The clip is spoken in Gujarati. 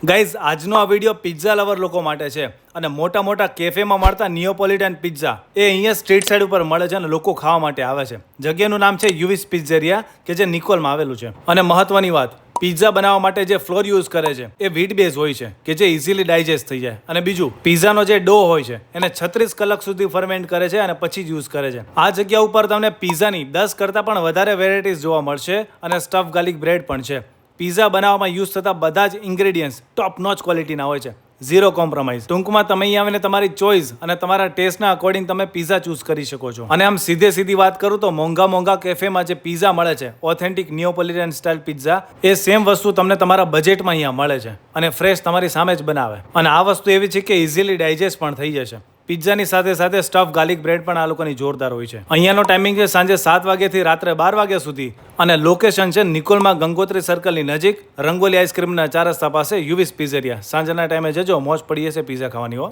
ગાઈઝ આજનો આ વિડીયો પિઝા લવર લોકો માટે છે અને મોટા મોટા કેફેમાં મળતા નિયોપોલિટન પિઝા એ અહીંયા સ્ટ્રીટ સાઈડ ઉપર મળે છે અને લોકો ખાવા માટે આવે છે. જગ્યાનું નામ છે યુવિસ પિઝેરિયા કે જે નિકોલમાં આવેલું છે. અને મહત્વની વાત, પિઝા બનાવવા માટે જે ફ્લોર યુઝ કરે છે એ વ્હીટ બેઝ હોય છે કે જે ઇઝીલી ડાયજેસ્ટ થઈ જાય. અને બીજું, પિઝાનો જે ડો હોય છે એને 36 કલાક સુધી ફર્મેન્ટ કરે છે અને પછી જ યુઝ કરે છે. આ જગ્યા ઉપર તમને પિઝાની 10 કરતાં પણ વધારે વેરાયટીઝ જોવા મળશે અને સ્ટફ ગાર્લિક બ્રેડ પણ છે. પિઝા બનાવવામાં યુઝ થતા બધા જ ઇન્ગ્રેડિયન્ટ્સ ટોપ નોચ ક્વોલિટીના હોય છે, ઝીરો કોમ્પ્રોમાઇઝ. ટૂંકમાં તમે અહીં આવીને તમારી ચોઇસ અને તમારા ટેસ્ટના અકોર્ડિંગ તમે પિઝા ચૂઝ કરી શકો છો. અને આમ સીધી વાત કરું તો મોંઘા કેફેમાં જે પિઝા મળે છે, ઓથેન્ટિક નિયોપોલિટન સ્ટાઇલ પિઝા, એ સેમ વસ્તુ તમને તમારા બજેટમાં અહીંયા મળે છે અને ફ્રેશ તમારી સામે જ બનાવે. અને આ વસ્તુ એવી છે કે ઇઝીલી ડાયજેસ્ટ પણ થઈ જશે. પિઝાની સાથે સ્ટફ ગાર્લિક બ્રેડ પણ આ લોકોની જોરદાર હોય છે. અહીંયાનો ટાઈમિંગ છે સાંજે 7 વાગ્યાથી રાત્રે 12 વાગ્યા સુધી અને લોકેશન છે નિકોલમાં ગંગોત્રી સર્કલની નજીક, રંગોલી આઈસ્ક્રીમના 4 રસ્તા પાસે યુવિસ પિઝેરિયા. સાંજના ટાઈમે જજો, મોજ પડી હશે પિઝા ખાવાની હો.